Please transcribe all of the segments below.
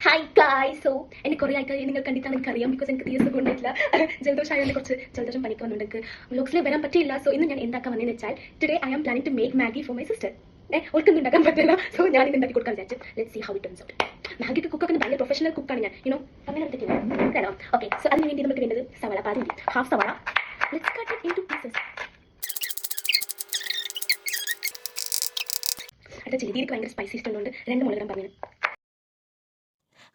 Hi ഗായ്. So എന്നെ കുറേ ആയിട്ട് നിങ്ങൾ കണ്ടിട്ടാണ് എനിക്കറിയാം. ബിക്കോസ് എനിക്ക് തീരെ കൊണ്ടിട്ടില്ല. ജലദോഷമായതിനെ കുറച്ച് ജലദോഷം പനിക്ക് വന്നുകൊണ്ട് എനിക്ക് വ്ലോഗ്സിൽ വരാൻ പറ്റില്ല. സോ ഇന്ന് ഞാൻ എന്താക്കാൻ വന്നതെന്ന് വെച്ചാൽ today I am planning to make Maggi for my sister. ഓൾക്കൊന്നും ഉണ്ടാക്കാൻ പറ്റില്ല. സോ ഞാൻ ഇത് ഉണ്ടാക്കി കൊടുക്കാൻ വിചാരിച്ചു. Let's see how it turns out. മാഗിക്ക് കുക്കൊക്കെ ഭയങ്കര പ്രൊഫഷണൽ കുക്കാണ് ഞാൻ. അങ്ങനെ പറ്റില്ല. ഓക്കെ, സോ അതിന് വേണ്ടി നമുക്ക് വേണ്ടത് സവാള, പാതി ഹാഫ് സവാള. Let's cut it into pieces. അടുത്ത ചെയ്തിരിക്കും ഭയങ്കര സ്പൈസി ഇഷ്ടമുണ്ട്. 2 മുളക് പറഞ്ഞു.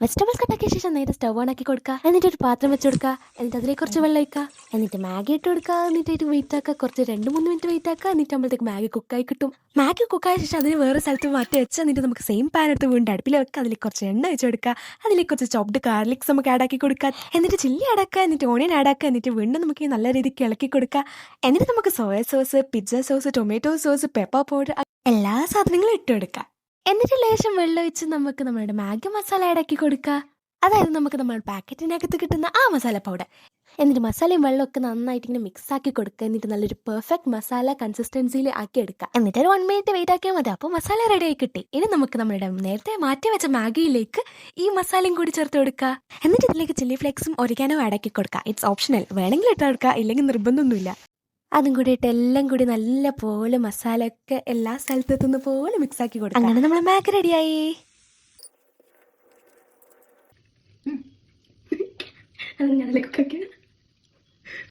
വെജിറ്റബിൾസ് കട്ടാക്കിയ ശേഷം നേരെ സ്റ്റവ് ഓൺ ആക്കി കൊടുക്കുക. എന്നിട്ട് ഒരു പാത്രം വെച്ച് കൊടുക്കുക. എന്നിട്ട് അതിലേക്ക് കുറച്ച് വെള്ളം ഒഴിക്കുക. എന്നിട്ട് മാഗി ഇട്ട് കൊടുക്കുക. എന്നിട്ട് വെയിറ്റ് ആക്കുക. കുറച്ച് 2-3 മിനിറ്റ് വെയിറ്റ് ആക്കുക. എന്നിട്ട് നമ്മളത്തേക്ക് മാഗി കുക്കായി കിട്ടും. മാഗി കുക്കായ ശേഷം അതിന് വേറെ സ്ഥലത്ത് മാറ്റി വെച്ച് എന്നിട്ട് നമുക്ക് സെയിം പാൻ എടുത്ത് വീണ്ടും അടുപ്പിൽ വെക്കുക. അതിലേക്ക് കുറച്ച് എണ്ണ വെച്ച് കൊടുക്കുക. അതിലേക്ക് കുറച്ച് ചോപ്ഡ് ഗാർലിക്സ് നമുക്ക് ആഡ് ആക്കി കൊടുക്കുക. എന്നിട്ട് ചില്ലി ആഡ് ആക്കുക. എന്നിട്ട് ഓണിയൻ ആഡ് ആക്കുക. എന്നിട്ട് വീണ്ടും നമുക്ക് നല്ല രീതിക്ക് ഇളക്കി കൊടുക്കുക. എന്നിട്ട് നമുക്ക് soya sauce, pizza sauce, tomato sauce, pepper powder എല്ലാ സാധനങ്ങളും ഇട്ട് കൊടുക്കുക. എന്നിട്ട് ലേശം വെള്ളം ഒഴിച്ച് നമുക്ക് നമ്മുടെ മാഗി മസാല ആഡാക്കി കൊടുക്കുക. അതായത് നമുക്ക് നമ്മുടെ പാക്കറ്റിനകത്ത് കിട്ടുന്ന ആ മസാല പൗഡർ. എന്നിട്ട് മസാലയും വെള്ളമൊക്കെ നന്നായിട്ട് ഇങ്ങനെ മിക്സ് ആക്കി കൊടുക്കുക. എന്നിട്ട് നല്ലൊരു പെർഫെക്റ്റ് മസാല കൺസിസ്റ്റൻസിയിൽ ആക്കി എടുക്കുക. എന്നിട്ട് ഒരു 1 മിനിറ്റ് വെയിറ്റ് ആക്കിയാൽ മതി. അപ്പോൾ മസാല റെഡി ആയി കിട്ടി. ഇനി നമുക്ക് നമ്മുടെ നേരത്തെ മാറ്റി വെച്ച മാഗിയിലേക്ക് ഈ മസാലയും കൂടി ചേർത്ത് കൊടുക്കുക. എന്നിട്ട് ഇതിലേക്ക് ചില്ലി ഫ്ലേക്സും ഒരിഗാനോ ആഡാക്കി കൊടുക്കുക. ഇറ്റ്സ് ഓപ്ഷണൽ, വേണമെങ്കിൽ ഇട്ട് കൊടുക്കുക, ഇല്ലെങ്കിൽ നിർബന്ധമൊന്നുമില്ല. അതും കൂടി ഇട്ട് എല്ലാം കൂടി നല്ല പോലെ മസാല ഒക്കെ എല്ലാ സ്ഥലത്തെത്തുന്ന പോലെ മിക്സ് ആക്കി കൊടുക്കും. അങ്ങനെ നമ്മൾ മാഗി റെഡിയായി. അത് ഞാൻ അതിലേക്ക്